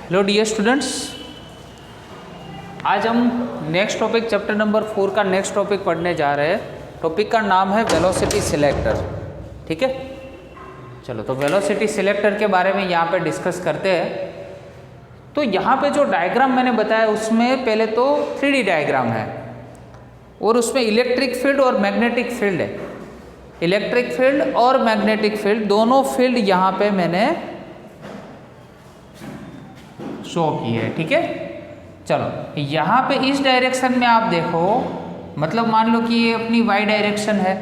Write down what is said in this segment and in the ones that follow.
Hello dear students, आज हम next topic chapter number 4 का नेक्स्ट टॉपिक पढ़ने जा रहे हैं। टॉपिक का नाम है वेलोसिटी सिलेक्टर। ठीक है, चलो तो वेलोसिटी सिलेक्टर के बारे में यहाँ पे डिस्कस करते हैं। तो यहाँ पे जो डायग्राम मैंने बताया उसमें पहले तो 3D डायग्राम है और उसमें इलेक्ट्रिक फील्ड और मैग्नेटिक फील्ड है। इलेक्ट्रिक फील्ड और मैग्नेटिक फील्ड दोनों फील्ड यहाँ पे मैंने शो की है। ठीक है, चलो यहाँ पे इस डायरेक्शन में आप देखो, मतलब मान लो कि ये अपनी वाई डायरेक्शन है।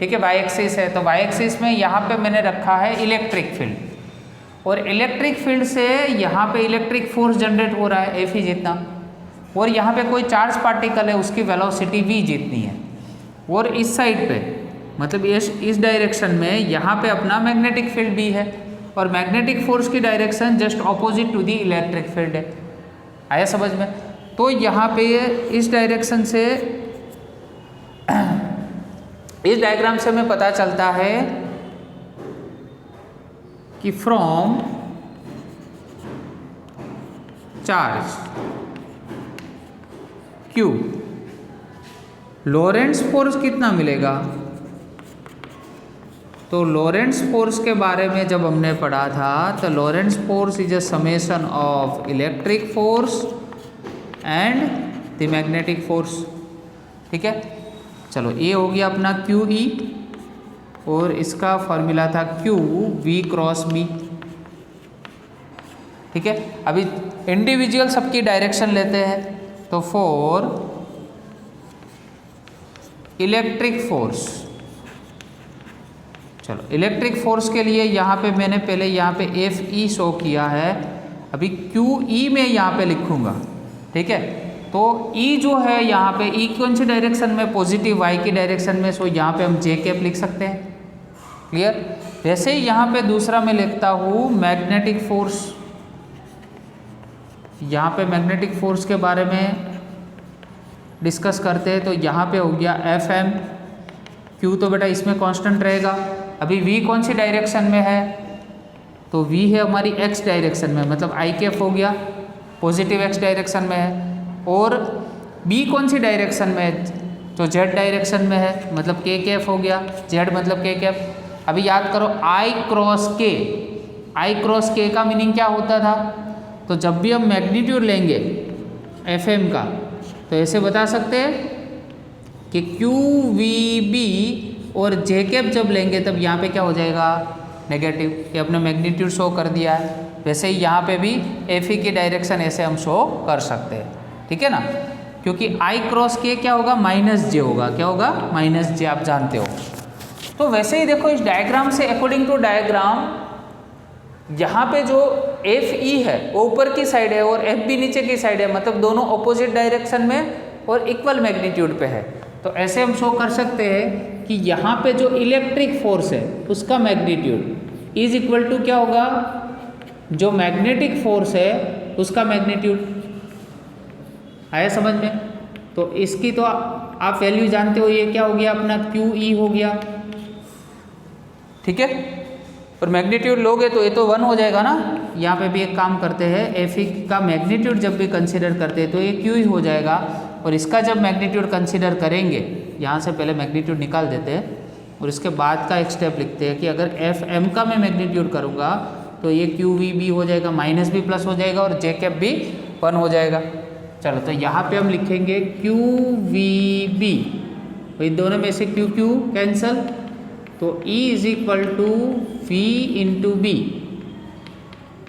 ठीक है, वाई एक्सिस है, तो वाई एक्सिस में यहाँ पे मैंने रखा है इलेक्ट्रिक फील्ड और इलेक्ट्रिक फील्ड से यहाँ पे इलेक्ट्रिक फोर्स जनरेट हो रहा है एफ ई जितना, और यहाँ पे कोई चार्ज पार्टिकल है उसकी वेलोसिटी वी जितनी है। और इस साइड पे मतलब इस डायरेक्शन में यहाँ पे अपना मैग्नेटिक फील्ड भी है और मैग्नेटिक फोर्स की direction just opposite to the electric field है। आया समझ में? तो यहाँ पे इस डायरेक्शन से इस डायग्राम से हमें पता चलता है कि फ्रॉम चार्ज Q लॉरेंट्ज फोर्स कितना मिलेगा। तो लॉरेंट्ज फोर्स के बारे में जब हमने पढ़ा था तो Lorentz force is a summation of electric force and the magnetic force. ठीक है, चलो ये हो गया अपना क्यू ई और इसका फॉर्मूला था क्यू वी क्रॉस बी। ठीक है, अभी इंडिविजुअल सबकी डायरेक्शन लेते हैं। तो फॉर इलेक्ट्रिक फोर्स, चलो इलेक्ट्रिक फोर्स के लिए यहाँ पे मैंने पहले यहाँ पे एफ ई शो किया है, अभी क्यू ई में यहाँ पे लिखूँगा। ठीक है, तो ई जो है यहाँ पे ई कौन सी डायरेक्शन में, पॉजिटिव वाई की डायरेक्शन में, सो यहाँ पे हम जे कैप लिख सकते हैं। क्लियर? वैसे ही यहाँ पे दूसरा मैं लिखता हूँ मैग्नेटिक फोर्स। यहाँ पे मैग्नेटिक फोर्स के बारे में डिस्कस करते हैं। तो यहाँ पे हो गया एफ एम, क्यू तो बेटा इसमें कांस्टेंट रहेगा। अभी वी कौन सी डायरेक्शन में है, तो वी है हमारी एक्स डायरेक्शन में, मतलब आई कैफ हो गया, पॉजिटिव एक्स डायरेक्शन में है। और बी कौन सी डायरेक्शन में है, तो जेड डायरेक्शन में है, मतलब के कैफ हो गया, जेड मतलब के कैफ। अभी याद करो आई क्रॉस के, आई क्रॉस के का मीनिंग क्या होता था, तो जब भी हम मैग्नीट्यूड लेंगे एफ एम का तो ऐसे बता सकते हैं कि क्यू वी बी और जे कैप जब लेंगे तब यहाँ पे क्या हो जाएगा, नेगेटिव। ये अपने मैग्नीट्यूड शो कर दिया है। वैसे ही यहाँ पे भी एफ ई की डायरेक्शन ऐसे हम शो कर सकते हैं। ठीक है ना, क्योंकि आई क्रॉस के क्या होगा, माइनस जे होगा। क्या होगा, माइनस जे, आप जानते हो। तो वैसे ही देखो इस डायग्राम से, अकॉर्डिंग टू डायग्राम, यहाँ पे जो एफ ई है वो ऊपर की साइड है और एफ बी नीचे की साइड है, मतलब दोनों ऑपोजिट डायरेक्शन में और इक्वल मैग्नीट्यूड पे है। तो ऐसे हम शो कर सकते हैं कि यहाँ पे जो इलेक्ट्रिक फोर्स है उसका मैग्नीट्यूड इज इक्वल टू क्या होगा, जो मैग्नेटिक फोर्स है उसका मैग्नीट्यूड। आया समझ में? तो इसकी तो आप वैल्यू जानते हो, ये क्या हो गया अपना क्यू ई हो गया। ठीक है, और मैग्नीट्यूड लोगे तो ये तो 1 हो जाएगा ना। यहाँ पे भी एक काम करते हैं, एफ ई का मैग्नीट्यूड जब भी कंसिडर करते हैं तो ये क्यू ही हो जाएगा, और इसका जब मैग्नीट्यूड कंसिडर करेंगे, यहाँ से पहले मैग्नीट्यूड निकाल देते हैं और इसके बाद का एक स्टेप लिखते हैं कि अगर एफ एम का मैं मैग्नीट्यूड करूँगा तो ये क्यू वी बी हो जाएगा, माइनस भी प्लस हो जाएगा और जे कैप भी 1 हो जाएगा। चलो तो यहाँ पे हम लिखेंगे क्यू वी बी, तो इन दोनों में से क्यू क्यू कैंसल, तो E is equal to v into b.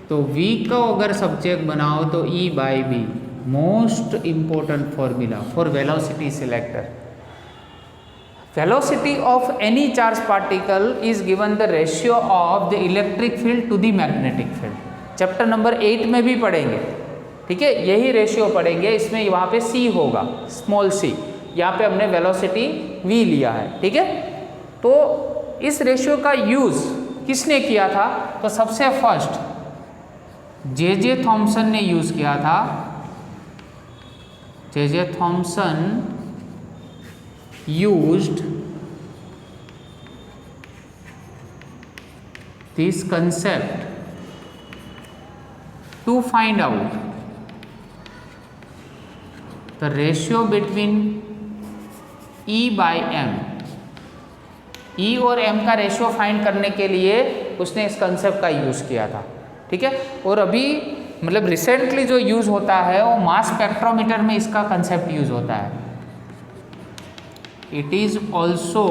तो V को अगर सब्जेक्ट बनाओ तो E by B, most important formula for velocity selector. Velocity of any charge particle is given the ratio of the electric field to the magnetic field. Chapter number 8 में भी पढ़ेंगे। ठीक है, यही रेशियो पढ़ेंगे। इसमें वहाँ पे C होगा, स्मॉल c, यहाँ पे हमने वेलोसिटी V लिया है। ठीक है, तो इस रेशियो का यूज किसने किया था, तो सबसे फर्स्ट जे थॉमसन ने यूज किया था। J Thomson used this concept to find out the ratio between E by M, E और M का रेशियो फाइंड करने के लिए उसने इस कंसेप्ट का यूज़ किया था, ठीक है। और अभी मतलब रिसेंटली जो यूज़ होता है वो मास स्पेक्ट्रोमीटर में इसका कंसेप्ट यूज़ होता है। It is also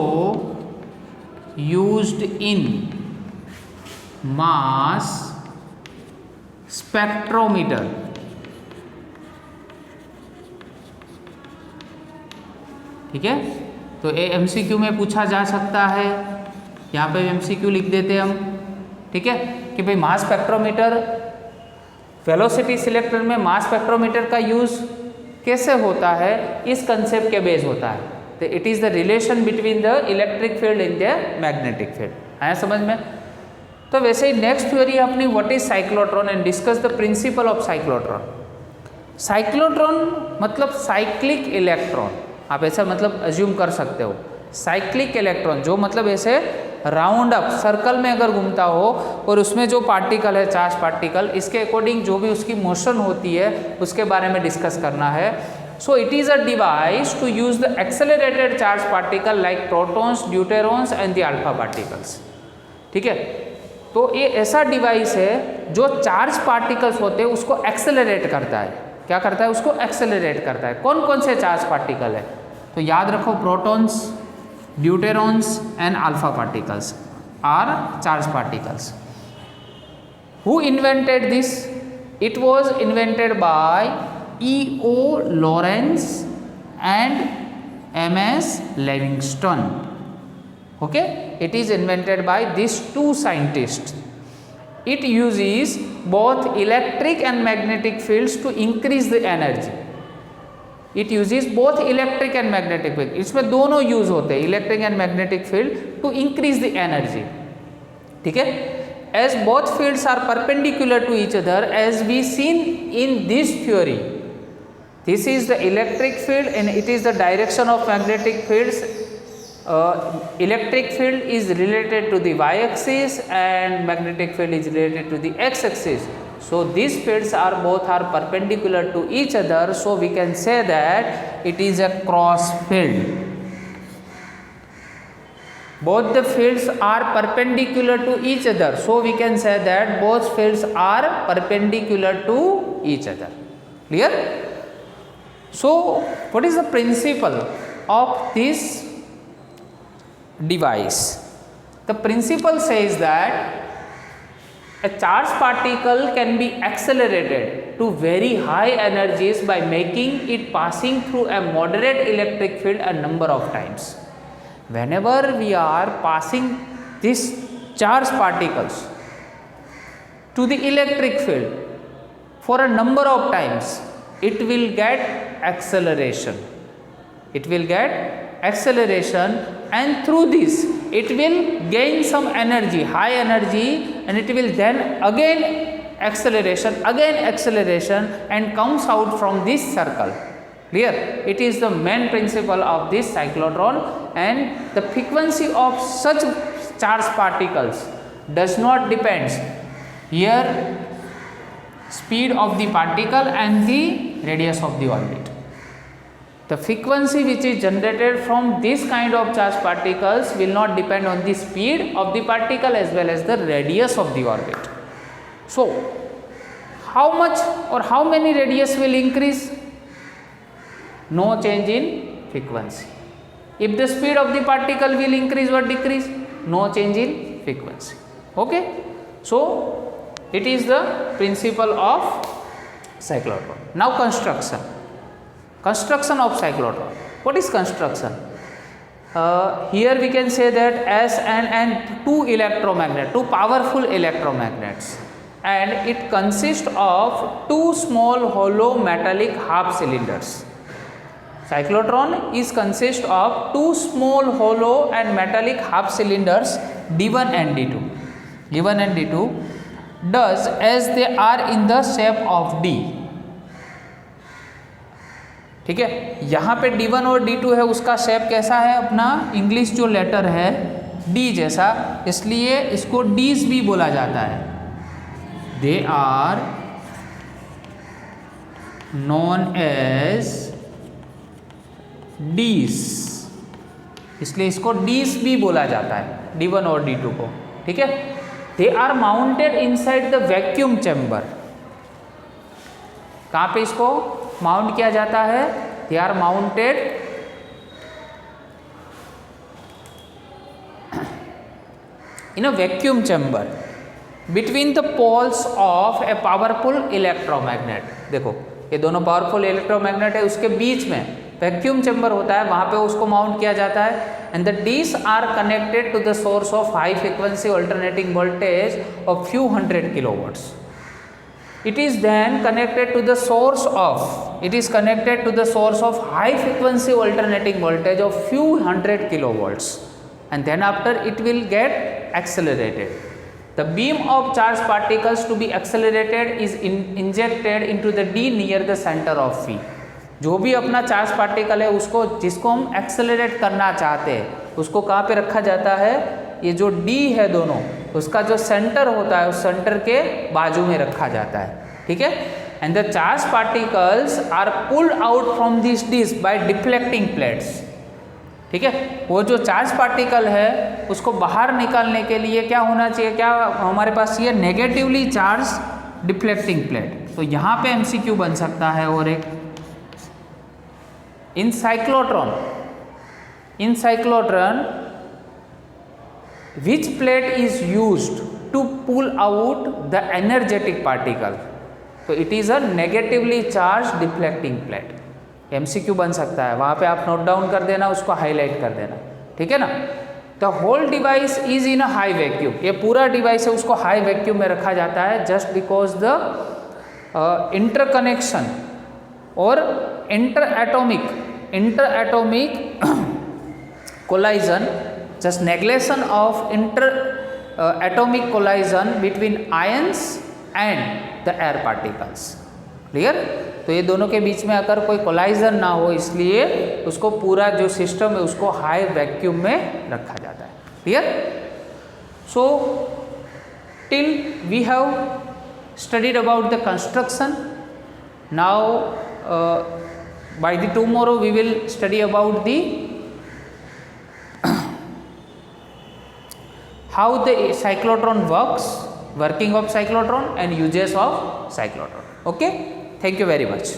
used in mass spectrometer, ठीक है। तो ये MCQ में पूछा जा सकता है, यहाँ पे MCQ लिख देते हैं हम, ठीक है, कि भाई मास स्पेक्ट्रोमीटर, वेलोसिटी सिलेक्टर में मास स्पेक्ट्रोमीटर का यूज़ कैसे होता है, इस कंसेप्ट के बेस होता है। तो it is the relation between the electric field in the magnetic field. आया समझ में? तो वैसे ही नेक्स्ट थ्योरी अपनी what is cyclotron and discuss the principle of cyclotron. Cyclotron मतलब साइक्लिक इलेक्ट्रॉन, आप ऐसा मतलब अज्यूम कर सकते हो। साइक्लिक इलेक्ट्रॉन जो मतलब ऐसे राउंड अप सर्कल में अगर घूमता हो और उसमें जो पार्टिकल है, चार्ज पार्टिकल, इसके अकॉर्डिंग जो भी उसकी मोशन होती है उसके बारे में डिस्कस करना है। So it is a device to use the accelerated charge particle like protons, deuterons and the alpha particles, ठीक है। तो ये ऐसा डिवाइस है जो चार्ज पार्टिकल्स होते हैं उसको एक्सेलरेट करता है। क्या करता है? उसको एक्सेलरेट करता है। कौन कौन से चार्ज पार्टिकल है? तो याद रखो, protons, deuterons and alpha particles are charge particles. Who invented this? It was invented by E.O. Lorentz and M.S. Livingston. Okay, it is invented by these two scientists. It uses both electric and magnetic fields to increase the energy. It uses both electric and magnetic field. इसमें दोनों use होते हैं, electric and magnetic field, to increase the energy, ठीक है। As both fields are perpendicular to each other, as we seen in this theory, this is the electric field and it is the direction of magnetic fields. Electric field is related to the y-axis and magnetic field is related to the x-axis. So these fields are both are perpendicular to each other. So we can say that it is a cross field. Both the fields are perpendicular to each other. So we can say that both fields are perpendicular to each other. Clear? So what is the principle of this device? The principle says that a charged particle can be accelerated to very high energies by making it passing through a moderate electric field a number of times. Whenever we are passing these charged particles to the electric field for a number of times, it will get acceleration. It will get acceleration, and through this it will gain some energy, high energy, and it will then again acceleration and comes out from this circle. Clear? It is the main principle of this cyclotron, and the frequency of such charged particles does not depends here speed of the particle and the radius of the orbit. The frequency which is generated from this kind of charged particles will not depend on the speed of the particle as well as the radius of the orbit. So how much or how many radius will increase? No change in frequency. If the speed of the particle will increase or decrease, no change in frequency. Okay, so it is the principle of cyclotron. Now construction of cyclotron. What is construction? Here we can say that SN and two powerful electromagnets, and it consists of two small hollow metallic half cylinders. Cyclotron is consist of two small hollow and metallic half cylinders D1 and D2. D1 and D2 does as they are in the shape of D. ठीक है, यहाँ पे D1 और D2 है, उसका shape कैसा है? अपना इंग्लिश जो लेटर है D जैसा, इसलिए इसको Ds भी बोला जाता है। They are known as Ds, इसलिए इसको Ds भी बोला जाता है, D1 और D2 को, ठीक है। They are mounted inside the vacuum chamber, कहाँ पे इसको माउंट किया जाता है? They are mounted in a vacuum chamber between the poles of a powerful electromagnet. देखो ये दोनों पावरफुल इलेक्ट्रोमैग्नेट है, उसके बीच में वैक्यूम चैम्बर होता है, वहां पे उसको माउंट किया जाता है। And the Ds are connected to the source of high frequency alternating voltage of few 100 kilowatts. It is then connected to the source of high frequency alternating voltage of few 100 kilovolts, and then after it will get accelerated. The beam of charged particles to be accelerated is injected into the D near the center of V. जो भी अपना charge particle है उसको, जिसको हम accelerate करना चाहते हैं, उसको कहाँ पे रखा जाता है? ये जो D है दोनों, उसका जो सेंटर होता है उस सेंटर के बाजू में रखा जाता है, ठीक है। And the charge particles are pulled out from this disc by deflecting plates, ठीक है। वो जो चार्ज पार्टिकल है उसको बाहर निकालने के लिए क्या होना चाहिए? क्या हमारे पास ये नेगेटिवली चार्ज डिफ्लेक्टिंग प्लेट। तो यहाँ पे MCQ बन सकता है। और एक इन cyclotron which plate is used to pull out the energetic particle? तो it is a negatively charged deflecting plate। MCQ बन सकता है, वहाँ पे आप नोट डाउन कर देना, उसको हाईलाइट कर देना, ठीक है ना। The whole device is in a high vacuum, ये पूरा डिवाइस है उसको हाई वैक्यूम में रखा जाता है, जस्ट बिकॉज द इंटरकनेक्शन और inter atomic collision, just negation of atomic collision between ions and the air particles। Clear? तो ये दोनों के बीच में अगर कोई कोलाइजन ना हो, इसलिए उसको पूरा जो सिस्टम है उसको हाई वैक्यूम में रखा जाता है। Clear? So till we have studied about the construction. Now by the tomorrow we will study about the how the cyclotron works, working of cyclotron and uses of cyclotron. Okay, thank you very much.